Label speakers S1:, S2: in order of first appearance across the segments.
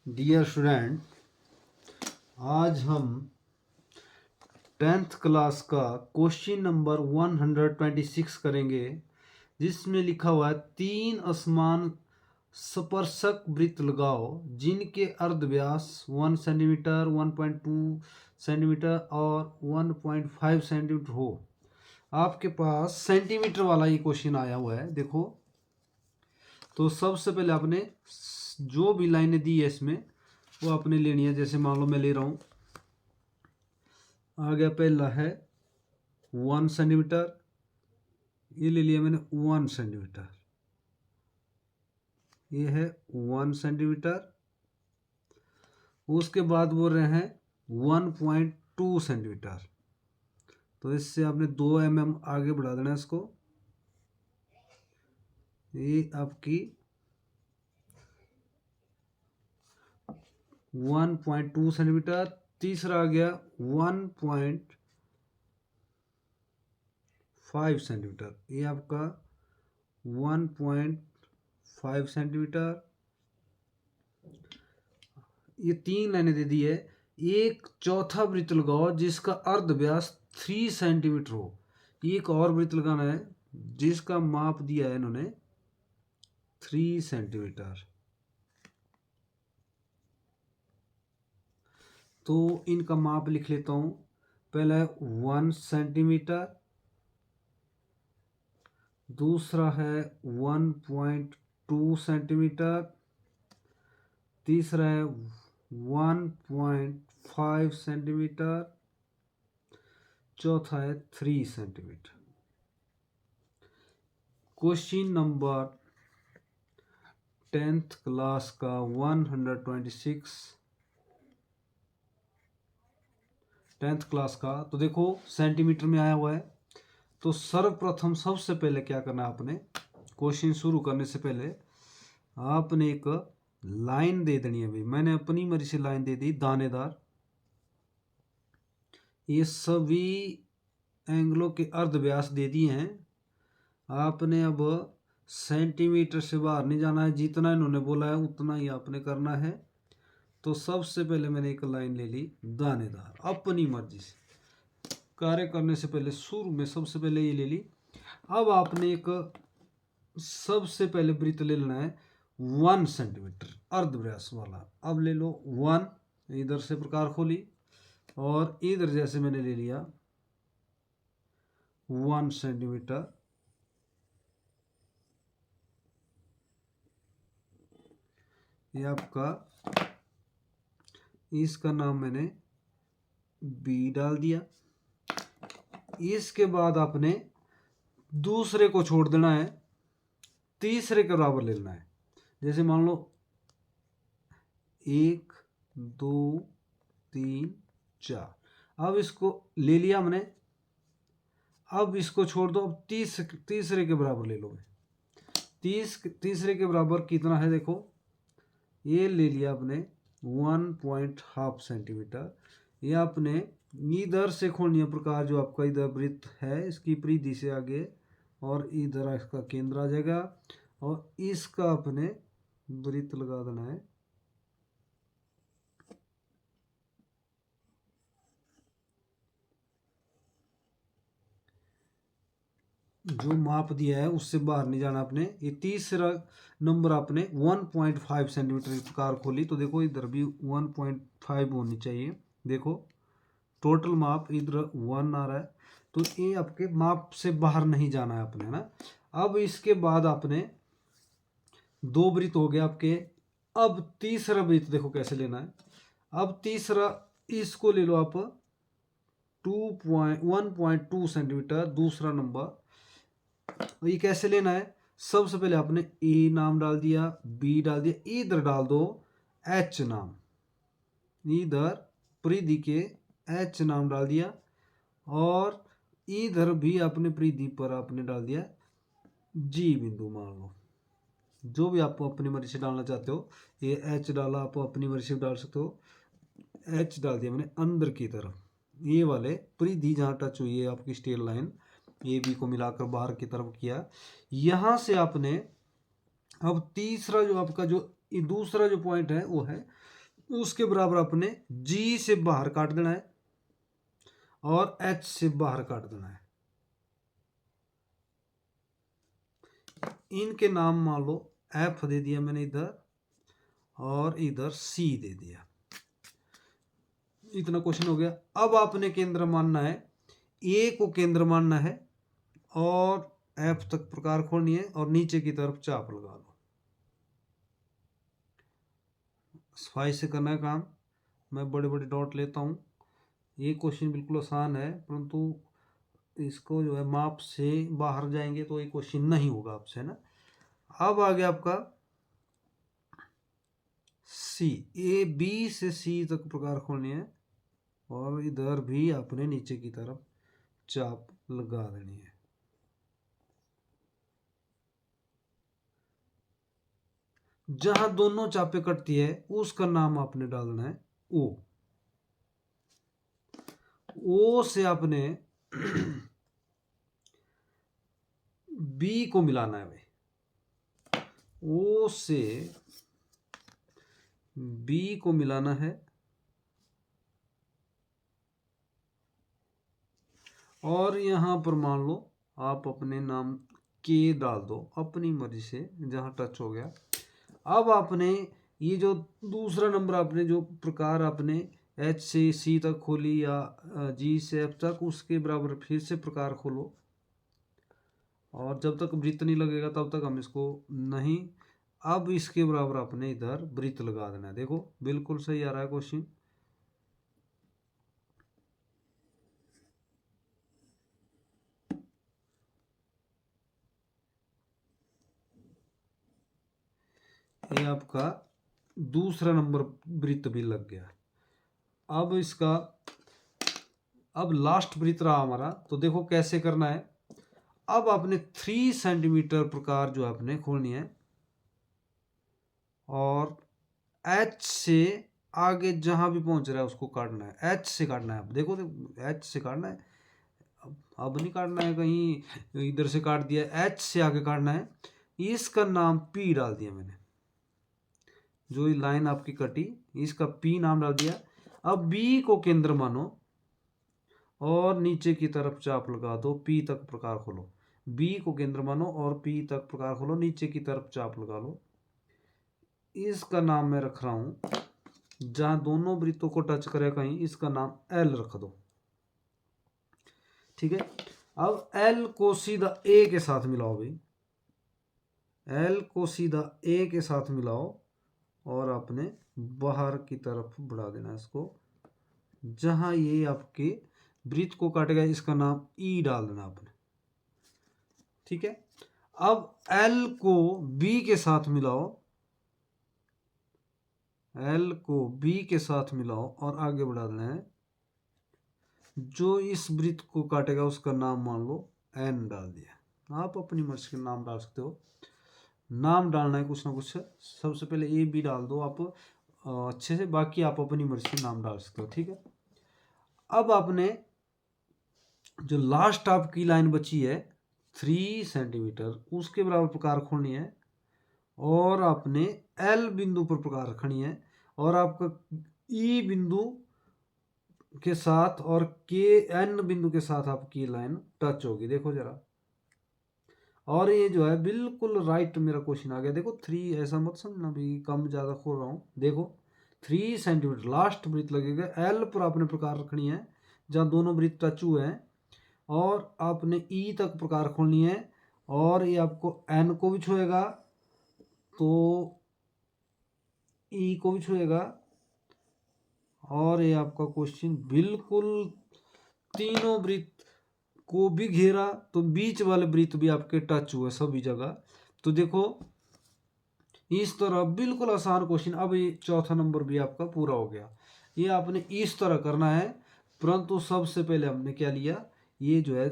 S1: Dear student, आज हम 10th class का क्वेश्चन नंबर 126 करेंगे, जिसमें लिखा हुआ है 3 असमान स्पर्शक वृत्त लगाओ जिनके अर्धव्यास 1 सेंटीमीटर, 1.2 सेंटीमीटर और 1.5 सेंटीमीटर हो। आपके पास सेंटीमीटर वाला ये क्वेश्चन आया हुआ है। देखो, तो सबसे पहले आपने जो भी लाइनें दी है इसमें वो आपने लेनी है। जैसे मान लो मैं ले रहा हूँ, आ गया पहला है 1 सेंटीमीटर, ये ले लिया मैंने 1 सेंटीमीटर, ये है 1 सेंटीमीटर। उसके बाद बोल रहे हैं 1.2 सेंटीमीटर, तो इससे आपने 2 mm आगे बढ़ा देना इसको। ये आपकी 1.2 सेंटीमीटर। तीसरा आ गया 1.5 सेंटीमीटर, ये आपका 1.5 सेंटीमीटर। ये 3 लाइनें दे दी है। एक चौथा वृत्त लगाओ जिसका अर्धव्यास 3 सेंटीमीटर हो। एक और वृत्त लगाना है जिसका माप दिया है इन्होंने 3 सेंटीमीटर। तो इनका माप लिख लेता हूं। पहला है 1 सेंटीमीटर, दूसरा है 1.2 सेंटीमीटर, तीसरा है 1.5 सेंटीमीटर, चौथा है 3 centimetre. Question number 10th class का 126 10th क्लास का। तो देखो, सेंटीमीटर में आया हुआ है। तो सर्वप्रथम सबसे पहले क्या करना है आपने, क्वेश्चन शुरू करने से पहले आपने एक लाइन दे देनी है। भाई मैंने अपनी मर्जी से लाइन दे दी, दानेदार। ये सभी एंगलों के अर्धव्यास दे दिए हैं। आपने अब सेंटीमीटर से बाहर नहीं जाना है, जितना इन्होंने बोला है उतना ही आपने करना है। तो सबसे पहले मैंने एक लाइन ले ली दानेदार, अपनी मर्जी से कार्य करने से पहले शुरू में सबसे पहले ये ले ली। अब आपने एक सबसे पहले वृत्त ले लेना है 1 सेंटीमीटर अर्धव्यास वाला। अब ले लो 1, इधर से प्रकार खोली और इधर जैसे मैंने ले लिया 1 सेंटीमीटर। ये आपका, इसका नाम मैंने बी डाल दिया। इसके बाद आपने दूसरे को छोड़ देना है, तीसरे के बराबर ले लेना है। जैसे मान लो 1 2 3 4, अब इसको ले लिया हमने। अब इसको छोड़ दो, अब तीसरे के बराबर ले लो। तीसरे के बराबर कितना है, देखो ये ले लिया आपने 1.5 सेंटीमीटर। ये आपने इधर से खोलनी प्रकार जो आपका इधर वृत्त है, इसकी परिधि से आगे और इधर इसका केंद्र आ जाएगा और इसका अपने वृत्त लगा देना है। जो माप दिया है उससे बाहर नहीं जाना आपने। ये तीसरा नंबर आपने 1.5 सेंटीमीटर प्रकार खोली, तो देखो इधर भी 1.5 होनी चाहिए। देखो टोटल माप इधर 1 आ रहा है, तो ये आपके माप से बाहर नहीं जाना है अपने, ना। अब इसके बाद आपने 2 वृत्त हो गए आपके। अब तीसरा वृत्त देखो कैसे लेना है। अब तीसरा, इसको ले लो आप 1.2 सेंटीमीटर, दूसरा नंबर। ये कैसे लेना है, सबसे पहले आपने ए नाम डाल दिया, बी डाल दिया, इधर डाल दो एच नाम, इधर परिधि के एच नाम डाल दिया और इधर भी अपने परिधि पर आपने डाल दिया जी बिंदु। मान लो जो भी आप अपनी मर्जी से डालना चाहते हो। ये एच डाला, आप अपनी मर्जी से डाल सकते हो। एच डाल दिया मैंने अंदर की तरफ, ये वाले परिधि जहाँ टच हुई है आपकी स्ट्रेट लाइन, ए बी को मिलाकर बाहर की तरफ किया। यहाँ से आपने अब तीसरा जो आपका जो दूसरा जो पॉइंट है वो है उसके बराबर अपने जी से बाहर काट देना है और एच से बाहर काट देना है। इनके नाम मान लो एफ दे दिया मैंने इधर और इधर सी दे दिया। इतना क्वेश्चन हो गया। अब आपने केंद्र मानना है, ए को केंद्र मानना है और एफ तक प्रकार खोलनी है और नीचे की तरफ चाप लगा लो। सफाई से करना है काम। मैं बड़े बड़े डॉट लेता हूँ। ये क्वेश्चन बिल्कुल आसान है, परंतु इसको जो है माप से बाहर जाएंगे तो ये क्वेश्चन नहीं होगा आपसे ना। अब आ गया आपका सी, ए बी से सी तक प्रकार खोलनी है और इधर भी आपने नीचे की तरफ चाप लगा देनी है। जहां दोनों चापे कटती है उसका नाम आपने डालना है ओ। ओ से आपने बी को मिलाना है भाई। ओ से बी को मिलाना है और यहां पर मान लो आप अपने नाम के डाल दो अपनी मर्जी से जहां टच हो गया। अब आपने ये जो दूसरा नंबर आपने जो प्रकार आपने एच से सी तक खोली या जी से एफ तक, उसके बराबर फिर से प्रकार खोलो और जब तक वृत्त नहीं लगेगा तब तक हम इसको नहीं। अब इसके बराबर आपने इधर वृत्त लगा देना है। देखो बिल्कुल सही आ रहा है क्वेश्चन। ये आपका दूसरा नंबर वृत्त भी लग गया। अब इसका अब लास्ट वृत्त रहा हमारा, तो देखो कैसे करना है। अब आपने 3 सेंटीमीटर प्रकार जो आपने खोलनी है और एच से आगे जहां भी पहुंच रहा है उसको काटना है। एच से काटना है। अब देखो एच से काटना है। अब नहीं काटना है कहीं इधर से काट दिया, एच से आगे काटना है। इसका नाम पी डाल दिया मैंने। जो ये लाइन आपकी कटी इसका पी नाम डाल दिया। अब बी को केंद्र मानो और नीचे की तरफ चाप लगा दो। पी तक प्रकार खोलो। बी को केंद्र मानो और पी तक प्रकार खोलो, नीचे की तरफ चाप लगा लो। इसका नाम मैं रख रहा हूं, जहां दोनों वृत्तों को टच करे कहीं, इसका नाम एल रख दो। ठीक है। अब एल को सीधा ए के साथ मिलाओ भाई। एल को सीधा ए के साथ मिलाओ और आपने बाहर की तरफ बढ़ा देना इसको। जहां ये आपके वृत्त को काटेगा इसका नाम ई डाल देना आपने। ठीक है। अब एल को बी के साथ मिलाओ। एल को बी के साथ मिलाओ और आगे बढ़ा देना है। जो इस वृत्त को काटेगा उसका नाम मान लो एन डाल दिया। आप अपनी मर्जी के नाम डाल सकते हो। नाम डालना है कुछ ना कुछ। सबसे पहले ए बी डाल दो आप अच्छे से, बाकी आप अपनी मर्जी से नाम डाल सकते हो। ठीक है। अब आपने जो लास्ट आपकी लाइन बची है 3 सेंटीमीटर, उसके बराबर प्रकार खोलनी है और आपने एल बिंदु पर प्रकार रखनी है और आपका ई बिंदु के साथ और के एन बिंदु के साथ आपकी लाइन टच होगी। देखो जरा। और ये जो है बिल्कुल राइट मेरा क्वेश्चन आ गया। देखो 3, ऐसा मत समझना भी कम ज़्यादा खोल रहा हूँ। देखो 3 सेंटीमीटर लास्ट वृत्त लगेगा। एल पर आपने प्रकार रखनी है जहाँ दोनों वृत्त टच हुए हैं और आपने ई तक प्रकार खोलनी है और ये आपको एन को भी छुएगा तो ई को भी छुएगा और ये आपका क्वेश्चन बिल्कुल तीनों वृत्त को भी घेरा तो बीच वाले वृत्त भी आपके टच हुए सभी जगह। तो देखो इस तरह बिल्कुल आसान क्वेश्चन। अब ये चौथा नंबर भी आपका पूरा हो गया। ये आपने इस तरह करना है, परंतु सबसे पहले हमने क्या लिया, ये जो है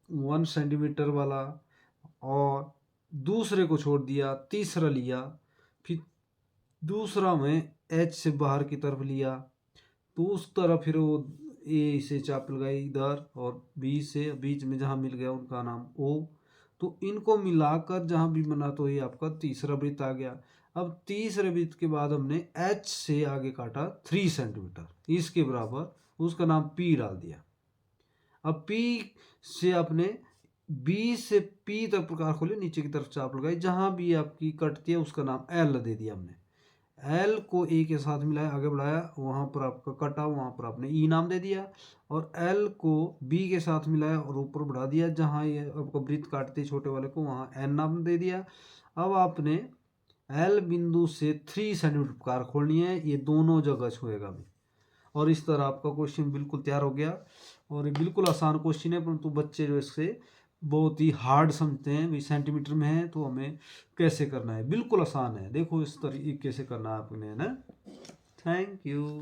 S1: 1 सेंटीमीटर वाला और दूसरे को छोड़ दिया, तीसरा लिया, फिर दूसरा में एच से बाहर की तरफ लिया तो उस तरफ फिर वो ए से चाप लगाई इधर और बी से बीच में जहाँ मिल गया उनका नाम ओ। तो इनको मिलाकर जहाँ भी बना तो ये आपका तीसरा वृत्त आ गया। अब तीसरे वृत्त के बाद हमने एच से आगे काटा 3 सेंटीमीटर, इसके बराबर उसका नाम पी डाल दिया। अब पी से आपने बी से पी तक प्रकार खोले, नीचे की तरफ चाप लगाई, जहां भी आपकी कटती है उसका नाम एल दे दिया हमने। एल को ए के साथ मिलाया, आगे बढ़ाया, वहां पर आपका कटा, वहां पर आपने ई नाम दे दिया। और एल को बी के साथ मिलाया और ऊपर बढ़ा दिया, जहां ये आपको वृत्त काटते छोटे वाले को, वहां एन नाम दे दिया। अब आपने एल बिंदु से 3 सेंटीमीटर प्रकार खोलनी है, ये दोनों जगह छुएगा भी। और इस तरह आपका क्वेश्चन बिल्कुल तैयार हो गया। और ये बिल्कुल आसान क्वेश्चन है, परंतु बच्चे जो इससे बहुत ही हार्ड समझते हैं, भाई सेंटीमीटर में है तो हमें कैसे करना है। बिल्कुल आसान है, देखो इस तरीके से करना है आपने, है ना। Thank you.